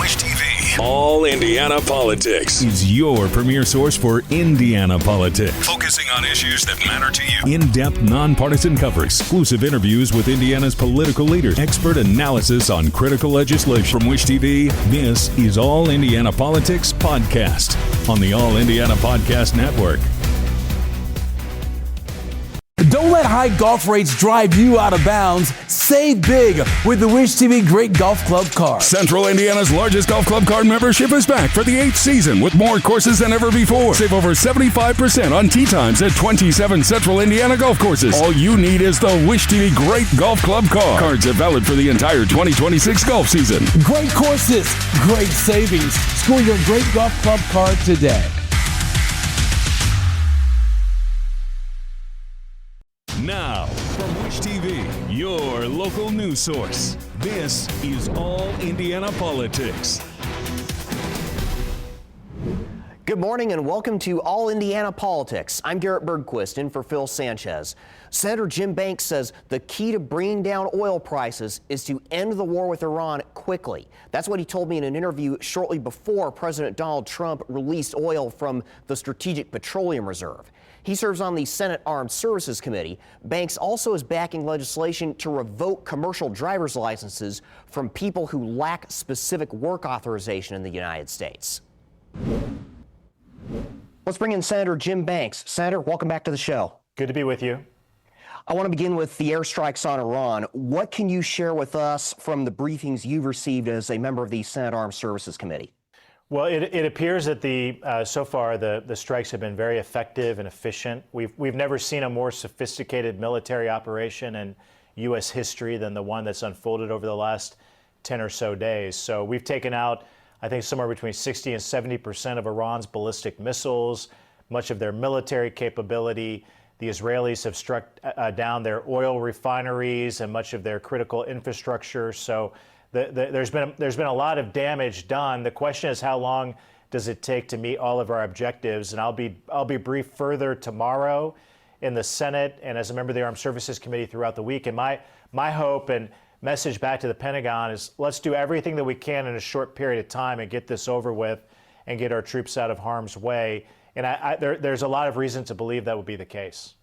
Wish TV. All Indiana Politics is your premier source for Indiana politics. Focusing on issues that matter to you. In-depth, nonpartisan coverage, exclusive interviews with Indiana's political leaders, expert analysis on critical legislation. From Wish TV, this is All Indiana Politics Podcast on the All Indiana Podcast Network. Don't let high golf rates drive you out of bounds. Save big with the Wish TV Great Golf Club Card. Central Indiana's largest golf club card membership is back for the 8th season with more courses than ever before. Save over 75% on tee times at 27 Central Indiana golf courses. All you need is the Wish TV Great Golf Club Card. Cards are valid for the entire 2026 golf season. Great courses, great savings. Score your Great Golf Club Card today. Now, from Wish TV, your local news source. This is All Indiana Politics. Good morning and welcome to All Indiana Politics. I'm Garrett Bergquist in for Phil Sanchez. Senator Jim Banks says the key to bringing down oil prices is to end the war with Iran quickly. That's what he told me in an interview shortly before President Donald Trump released oil from the Strategic Petroleum Reserve. He serves on the Senate Armed Services Committee. Banks also is backing legislation to revoke commercial driver's licenses from people who lack specific work authorization in the United States. Let's bring in Senator Jim Banks. Senator, welcome back to the show. Good to be with you. I want to begin with the airstrikes on Iran. What can you share with us from the briefings you've received as a member of the Senate Armed Services Committee? Well, it appears that so far the strikes have been very effective and efficient. We've never seen a more sophisticated military operation in U.S. history than the one that's unfolded over the last 10 or so days. So we've taken out, I think, somewhere between 60 and 70% of Iran's ballistic missiles, much of their military capability. The Israelis have struck down their oil refineries and much of their critical infrastructure. So there's been a lot of damage done. The question is, how long does it take to meet all of our objectives? And I'll be briefed further tomorrow in the Senate and as a member of the Armed Services Committee throughout the week. And my hope and message back to the Pentagon is let's do everything that we can in a short period of time and get this over with and get our troops out of harm's way. And there's a lot of reason to believe that would be the case.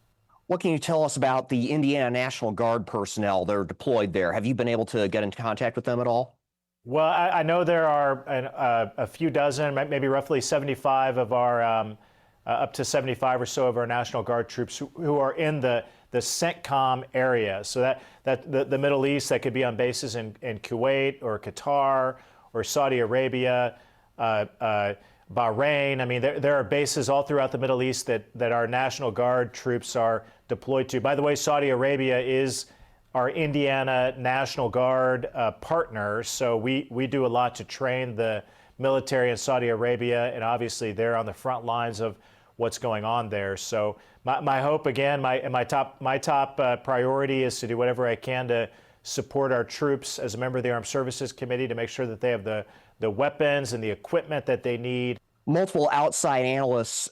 What can you tell us about the Indiana National Guard personnel that are deployed there? Have you been able to get into contact with them at all? Well, I know there are a few dozen, maybe roughly 75 of our, up to 75 or so of our National Guard troops who are in the CENTCOM area. So that the Middle East, that could be on bases in Kuwait or Qatar or Saudi Arabia, Bahrain. I mean, there are bases all throughout the Middle East that our National Guard troops are deployed to. By the way, Saudi Arabia is our Indiana National Guard partner, so we do a lot to train the military in Saudi Arabia, and obviously they're on the front lines of what's going on there. So my hope, again, my top priority is to do whatever I can to support our troops as a member of the Armed Services Committee to make sure that they have the weapons and the equipment that they need. Multiple outside analysts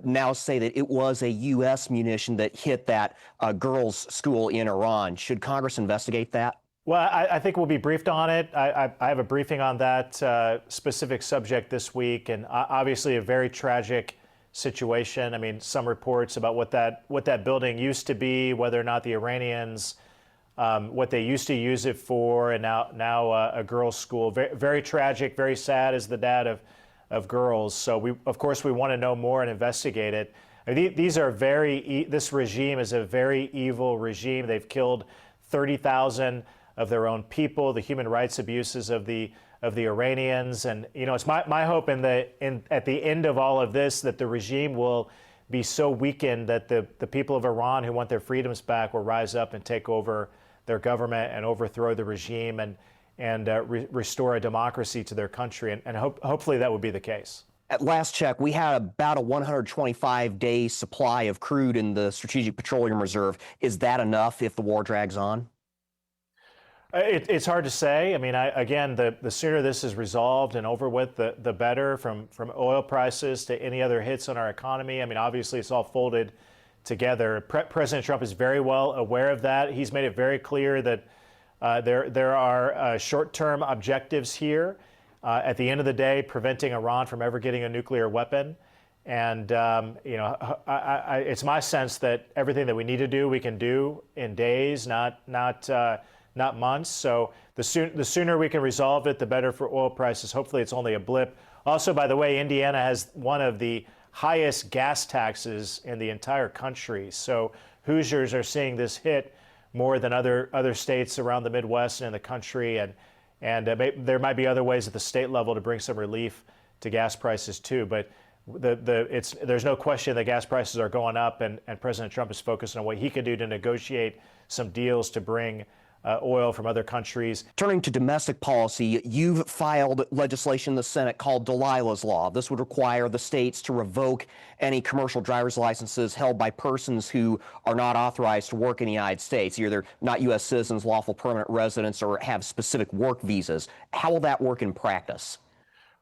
now say that it was a U.S. munition that hit that girls' school in Iran. Should Congress investigate that? Well, I think we'll be briefed on it. I have a briefing on that specific subject this week, and obviously a very tragic situation. I mean, some reports about what that building used to be, whether or not the Iranians, what they used to use it for, and now a girls' school. Very, very tragic, very sad as the dad of girls. So of course we want to know more and investigate it. I mean, this regime is a very evil regime. They've killed 30,000 of their own people, the human rights abuses of the Iranians. And, you know, it's my hope at the end of all of this that the regime will be so weakened that the people of Iran who want their freedoms back will rise up and take over their government and overthrow the regime and restore a democracy to their country. And hopefully that would be the case. At last check, we had about a 125-day supply of crude in the Strategic Petroleum Reserve. Is that enough if the war drags on? It's hard to say. I mean, again, the sooner this is resolved and over with, the better, from oil prices to any other hits on our economy. I mean, obviously, it's all folded together. President Trump is very well aware of that. He's made it very clear that there are short-term objectives here. at the end of the day, preventing Iran from ever getting a nuclear weapon. And it's my sense that everything that we need to do, we can do in days, not months. So the sooner we can resolve it, the better for oil prices. Hopefully, it's only a blip. Also, by the way, Indiana has one of the highest gas taxes in the entire country. So Hoosiers are seeing this hit more than other states around the Midwest and in the country. And there might be other ways at the state level to bring some relief to gas prices too. But there's no question that gas prices are going up, and President Trump is focused on what he can do to negotiate some deals to bring oil from other countries. Turning to domestic policy, you've filed legislation in the Senate called Delilah's Law. This would require the states to revoke any commercial driver's licenses held by persons who are not authorized to work in the United States. Either not U.S. citizens, lawful permanent residents, or have specific work visas. How will that work in practice?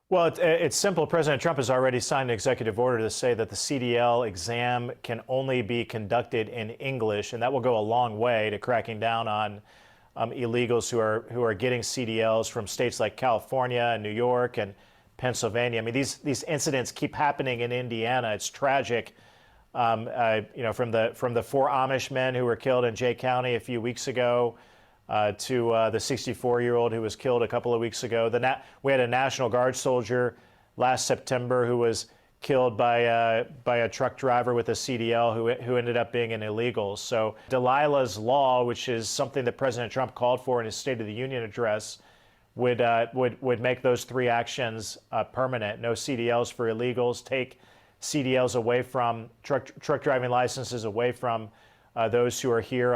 Well, it's simple. President Trump has already signed an executive order to say that the CDL exam can only be conducted in English, and that will go a long way to cracking down on illegals who are getting CDLs from states like California and New York and Pennsylvania. I mean, these incidents keep happening in Indiana. It's tragic. From the 4 Amish men who were killed in Jay County a few weeks ago to the 64-year-old who was killed a couple of weeks ago. We had a National Guard soldier last September who was killed by a truck driver with a CDL who ended up being an illegal. So Delilah's Law, which is something that President Trump called for in his State of the Union address, would make those 3 actions permanent. No CDLs for illegals, take CDLs away from truck driving licenses away from those who are here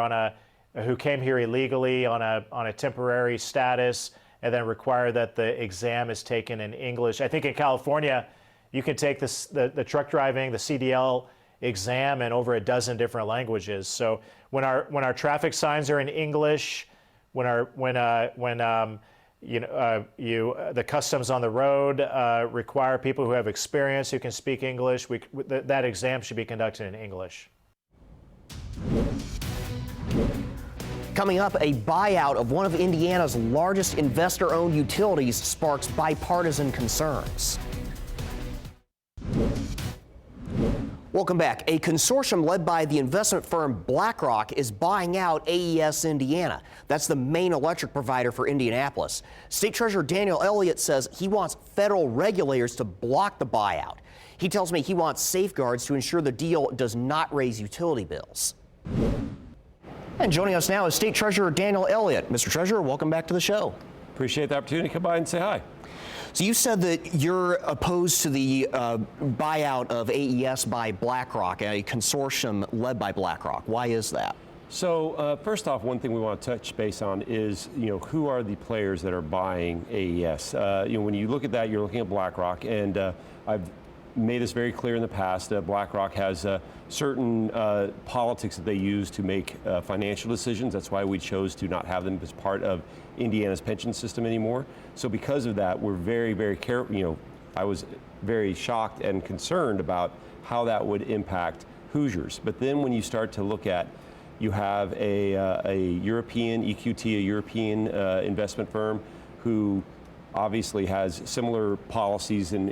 who came here illegally on a temporary status, and then require that the exam is taken in English. I think in California, you can take the truck driving, the CDL exam in over a dozen different languages. So when our traffic signs are in English, the customs on the road require people who have experience who can speak English. That exam should be conducted in English. Coming up, a buyout of one of Indiana's largest investor-owned utilities sparks bipartisan concerns. Welcome back. A consortium led by the investment firm Blackrock is buying out AES Indiana. That's the main electric provider for Indianapolis. State Treasurer Daniel Elliott says he wants federal regulators to block the buyout. He tells me he wants safeguards to ensure the deal does not raise utility bills. And joining us now is State Treasurer Daniel Elliott. Mr. Treasurer, welcome back to the show. Appreciate the opportunity to come by and say hi. So you said that you're opposed to the buyout of AES by Blackrock, a consortium led by Blackrock. Why is that? So first off, one thing we want to touch base on is, who are the players that are buying AES? When you look at that, you're looking at Blackrock, and I've made this very clear in the past. Blackrock has certain politics that they use to make financial decisions. That's why we chose to not have them as part of Indiana's pension system anymore. So because of that, we're very, very careful. I was very shocked and concerned about how that would impact Hoosiers. But then when you start to look at, you have a European EQT, a European investment firm who obviously has similar policies in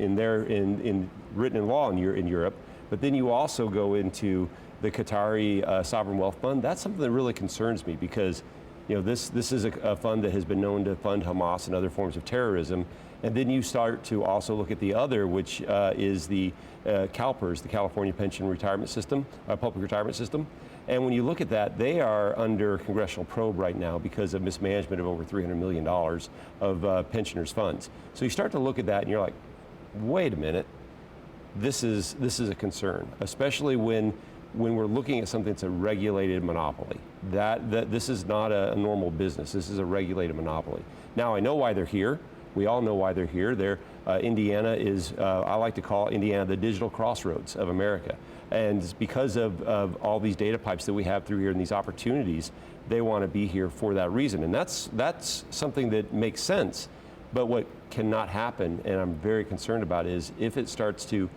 written in law in Europe. But then you also go into the Qatari Sovereign Wealth Fund. That's something that really concerns me because this is a fund that has been known to fund Hamas and other forms of terrorism. And then you start to also look at the other, which is the CalPERS, the California Pension Retirement System, Public Retirement System. And when you look at that, they are under congressional probe right now because of mismanagement of over $300 million of pensioners' funds. So you start to look at that and you're like, wait a minute, this is a concern, especially when we're looking at something that's a regulated monopoly. That this is not a normal business. This is a regulated monopoly. Now, I know why they're here. We all know why they're here. Indiana is, I like to call Indiana the digital crossroads of America. And because of all these data pipes that we have through here and these opportunities, they want to be here for that reason. And that's something that makes sense. But what cannot happen, and I'm very concerned about, is if it starts to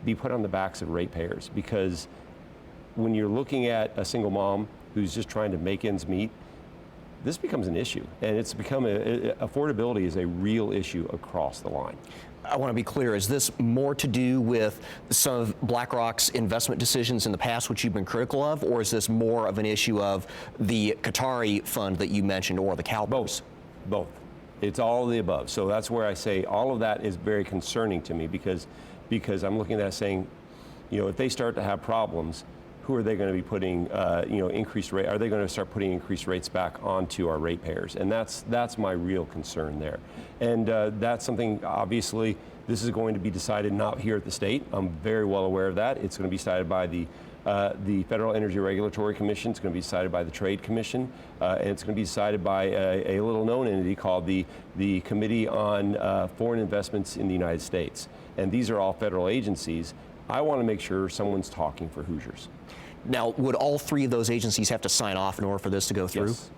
be put on the backs of ratepayers. Because when you're looking at a single mom who's just trying to make ends meet, this becomes an issue, and it's become affordability is a real issue across the line. I want to be clear, is this more to do with some of BlackRock's investment decisions in the past, which you've been critical of, or is this more of an issue of the Qatari fund that you mentioned or the CalPERS? Both. It's all of the above. So that's where I say all of that is very concerning to me because I'm looking at that saying, if they start to have problems, who are they going to be putting, increased rate? Are they going to start putting increased rates back onto our ratepayers? And that's my real concern there. And that's something, obviously, this is going to be decided not here at the state. I'm very well aware of that. It's going to be decided by the Federal Energy Regulatory Commission. It's going to be decided by the Trade Commission, and it's going to be decided by a little-known entity called the Committee on Foreign Investments in the United States. And these are all federal agencies. I want to make sure someone's talking for Hoosiers. Now, would all three of those agencies have to sign off in order for this to go through? Yes.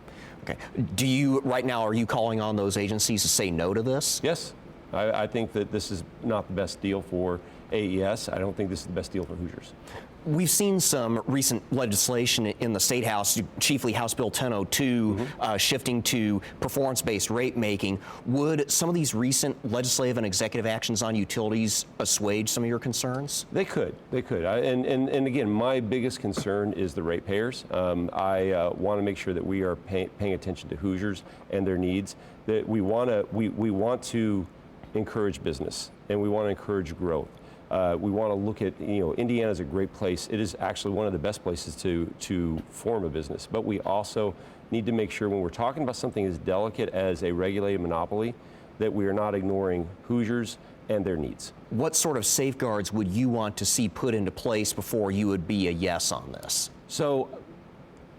Okay. Right now, are you calling on those agencies to say no to this? Yes. I think that this is not the best deal for AES. I don't think this is the best deal for Hoosiers. We've seen some recent legislation in the State House, chiefly House Bill 1002, shifting to performance-based rate making. Would some of these recent legislative and executive actions on utilities assuage some of your concerns? They could. And again, my biggest concern is the ratepayers. I want to make sure that we are paying attention to Hoosiers and their needs. That we want to encourage business and we want to encourage growth. We want to look at, Indiana is a great place. It is actually one of the best places to form a business. But we also need to make sure when we're talking about something as delicate as a regulated monopoly, that we are not ignoring Hoosiers and their needs. What sort of safeguards would you want to see put into place before you would be a yes on this? So,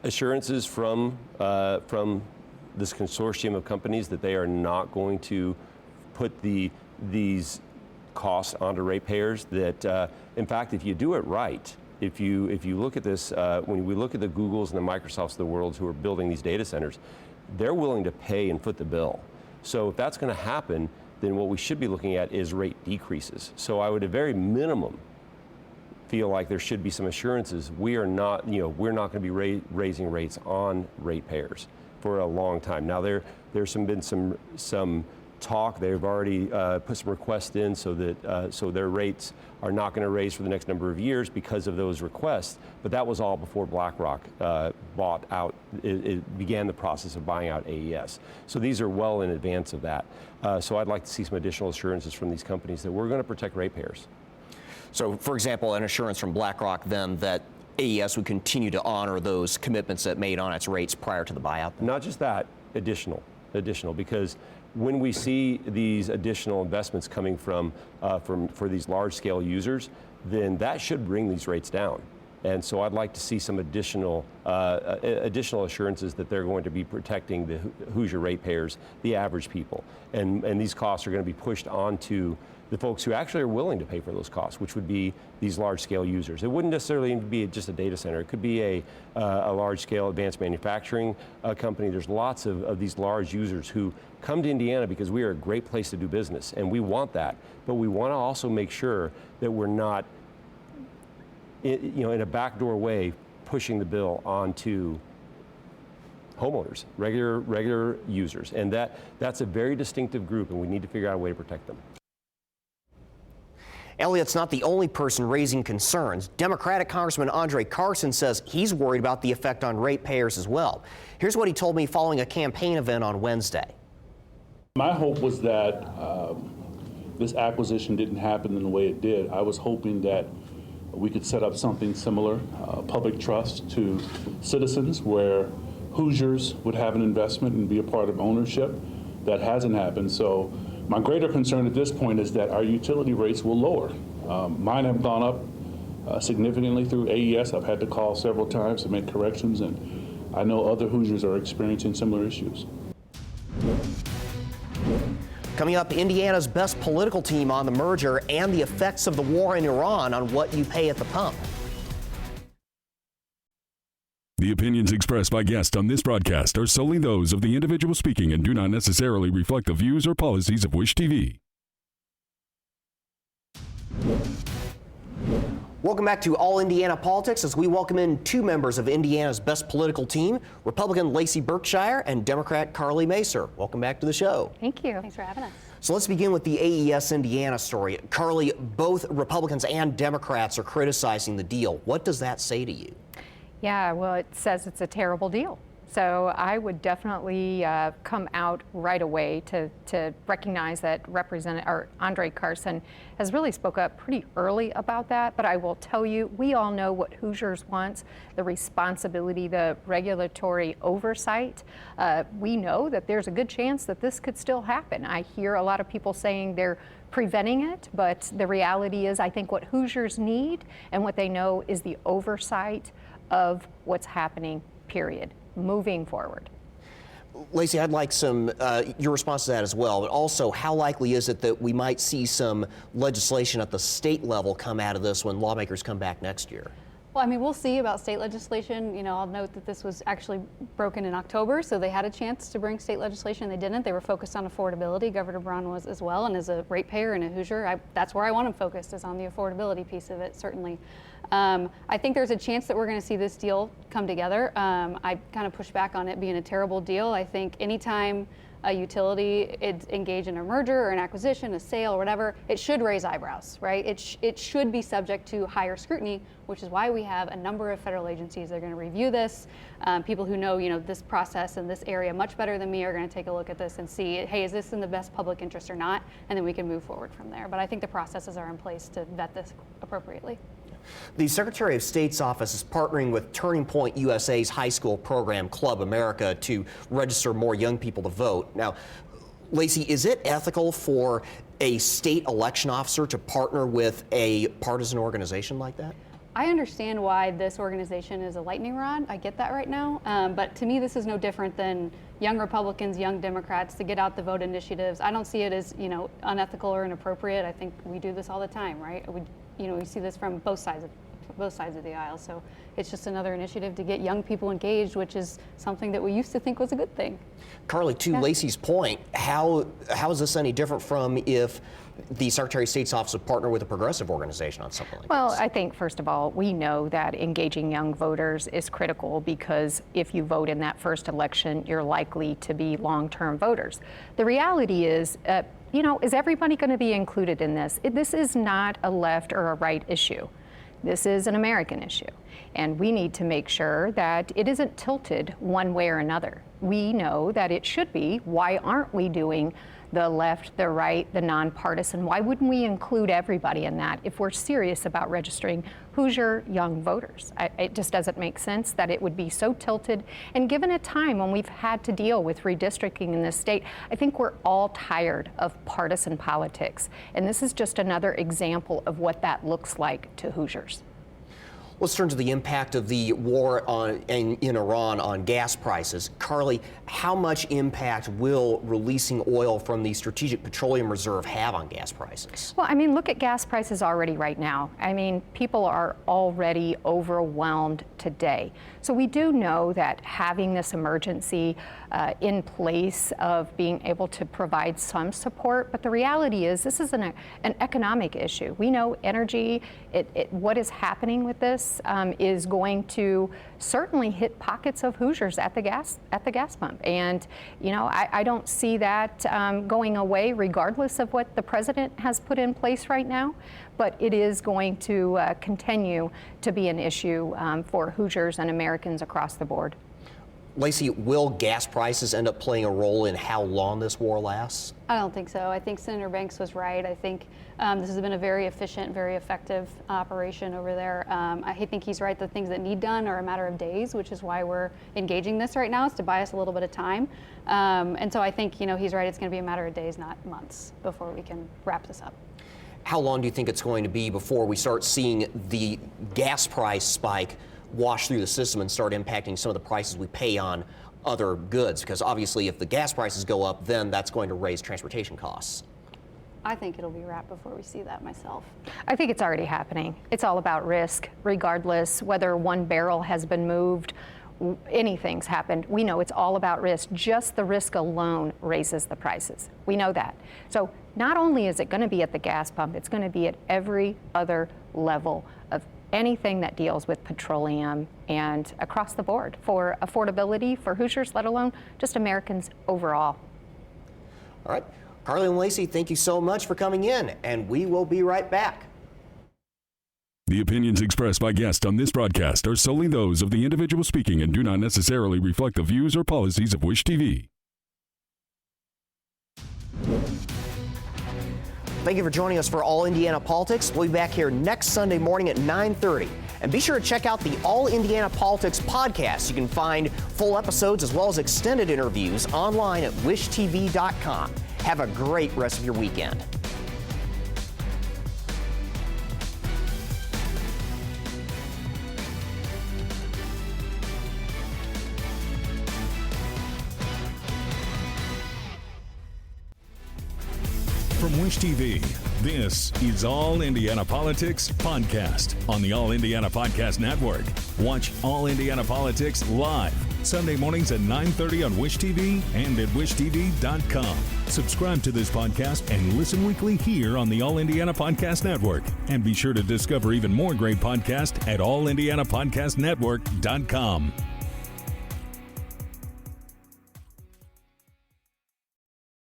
assurances from this consortium of companies that they are not going to put these costs onto ratepayers. That, in fact, if you do it right, if you look at this, when we look at the Googles and the Microsofts of the world who are building these data centers, they're willing to pay and foot the bill. So if that's going to happen, then what we should be looking at is rate decreases. So I would, at very minimum, feel like there should be some assurances. We are not, we're not going to be raising rates on ratepayers for a long time. Now there's been some talk. They've already put some requests in so that so their rates are not going to raise for the next number of years because of those requests. But that was all before BlackRock bought out. It began the process of buying out AES. So these are well in advance of that. So I'd like to see some additional assurances from these companies that we're going to protect ratepayers. So, for example, an assurance from BlackRock then that AES would continue to honor those commitments that made on its rates prior to the buyout? Not just that, additional, because when we see these additional investments coming from for these large-scale users, then that should bring these rates down. And so I'd like to see some additional assurances that they're going to be protecting the Hoosier ratepayers, the average people, and these costs are going to be pushed onto the folks who actually are willing to pay for those costs, which would be these large-scale users. It wouldn't necessarily be just a data center. It could be a large-scale advanced manufacturing company. There's lots of these large users who come to Indiana because we are a great place to do business, and we want that. But we want to also make sure that we're not, in a backdoor way, pushing the bill onto homeowners, regular users, and that's a very distinctive group, and we need to figure out a way to protect them. Elliott's not the only person raising concerns. Democratic Congressman Andre Carson says he's worried about the effect on ratepayers as well. Here's what he told me following a campaign event on Wednesday. My hope was that this acquisition didn't happen in the way it did. I was hoping that we could set up something similar, public trust to citizens, where Hoosiers would have an investment and be a part of ownership. That hasn't happened. So my greater concern at this point is that our utility rates will lower. Mine have gone up significantly through AES. I've had to call several times to make corrections, and I know other Hoosiers are experiencing similar issues. Coming up, Indiana's best political team on the merger and the effects of the war in Iran on what you pay at the pump. The opinions expressed by guests on this broadcast are solely those of the individual speaking and do not necessarily reflect the views or policies of Wish TV. Welcome back to All Indiana Politics as we welcome in two members of Indiana's best political team, Republican Lacey Berkshire and Democrat Carly Macer. Welcome back to the show. Thank you. Thanks for having us. So let's begin with the AES Indiana story. Carly, both Republicans and Democrats are criticizing the deal. What does that say to you? Yeah, well, it says it's a terrible deal. So I would definitely come out right away to recognize that Andre Carson has really spoke up pretty early about that. But I will tell you, we all know what Hoosiers wants, the responsibility, the regulatory oversight. We know that there's a good chance that this could still happen. I hear a lot of people saying they're preventing it, but the reality is I think what Hoosiers need and what they know is the oversight of what's happening, period, moving forward. Lacey, I'd like your response to that as well, but also how likely is it that we might see some legislation at the state level come out of this when lawmakers come back next year? Well, I mean, we'll see about state legislation. You know, I'll note that this was actually broken in October, so they had a chance to bring state legislation. They didn't. They were focused on affordability. Governor Braun was as well, and as a ratepayer and a Hoosier, that's where I want him focused, is on the affordability piece of it, certainly. I think there's a chance that we're going to see this deal come together. I kind of push back on it being a terrible deal. I think anytime a utility is engaged in a merger or an acquisition, a sale or whatever, it should raise eyebrows, right? It should be subject to higher scrutiny, which is why we have a number of federal agencies that are going to review this. People who know, this process and this area much better than me are going to take a look at this and see, hey, is this in the best public interest or not? And then we can move forward from there. But I think the processes are in place to vet this appropriately. The Secretary of State's office is partnering with Turning Point USA's high school program, Club America, to register more young people to vote. Now, Lacey, is it ethical for a state election officer to partner with a partisan organization like that? I understand why this organization is a lightning rod. I get that right now. But to me, this is no different than young Republicans, young Democrats to get out the vote initiatives. I don't see it as, unethical or inappropriate. I think we do this all the time, right? We see this from both sides of the aisle. So it's just another initiative to get young people engaged, which is something that we used to think was a good thing. Carly, to Lacey's point, how is this any different from if the Secretary of State's office would partner with a progressive organization on something like this? Well, I think, first of all, we know that engaging young voters is critical because if you vote in that first election, you're likely to be long-term voters. The reality is, is everybody going to be included in this? This is not a left or a right issue. This is an American issue, and we need to make sure that it isn't tilted one way or another. We know that it should be. Why aren't we doing the left, the right, the nonpartisan? Why wouldn't we include everybody in that if we're serious about registering Hoosier young voters? It just doesn't make sense that it would be so tilted. And given a time when we've had to deal with redistricting in this state, I think we're all tired of partisan politics. And this is just another example of what that looks like to Hoosiers. Let's turn to the impact of the war in Iran on gas prices. Carly, how much impact will releasing oil from the Strategic Petroleum Reserve have on gas prices? Well, look at gas prices already right now. People are already overwhelmed today. So we do know that having this emergency in place of being able to provide some support, but the reality is this is an economic issue. We know energy, what is happening with this is going to certainly hit pockets of Hoosiers at the gas pump. And, I don't see that going away regardless of what the president has put in place right now, but it is going to continue to be an issue for Hoosiers and Americans across the board. Lacey, will gas prices end up playing a role in how long this war lasts? I don't think so. I think Senator Banks was right. I think this has been a very efficient, very effective operation over there. I think he's right. The things that need done are a matter of days, which is why we're engaging this right now, is to buy us a little bit of time. And so I think, he's right. It's going to be a matter of days, not months, before we can wrap this up. How long do you think it's going to be before we start seeing the gas price spike wash through the system and start impacting some of the prices we pay on other goods? Because obviously if the gas prices go up, then that's going to raise transportation costs. I think it'll be wrapped before we see that myself. I think it's already happening. It's all about risk, regardless whether one barrel has been moved, anything's happened. We know it's all about risk. Just the risk alone raises the prices. We know that. So not only is it going to be at the gas pump, it's going to be at every other level of anything that deals with petroleum and across the board for affordability for Hoosiers, let alone just Americans overall. All right. Carly and Lacey, thank you so much for coming in, and we will be right back. The opinions expressed by guests on this broadcast are solely those of the individual speaking and do not necessarily reflect the views or policies of Wish TV. Thank you for joining us for All Indiana Politics. We'll be back here next Sunday morning at 9:30. And be sure to check out the All Indiana Politics podcast. You can find full episodes as well as extended interviews online at wishtv.com. Have a great rest of your weekend. From Wish TV, this is All Indiana Politics Podcast on the All Indiana Podcast Network. Watch All Indiana Politics live Sunday mornings at 9:30 on Wish TV and at wishtv.com. Subscribe to this podcast and listen weekly here on the All Indiana Podcast Network. And be sure to discover even more great podcasts at allindianapodcastnetwork.com.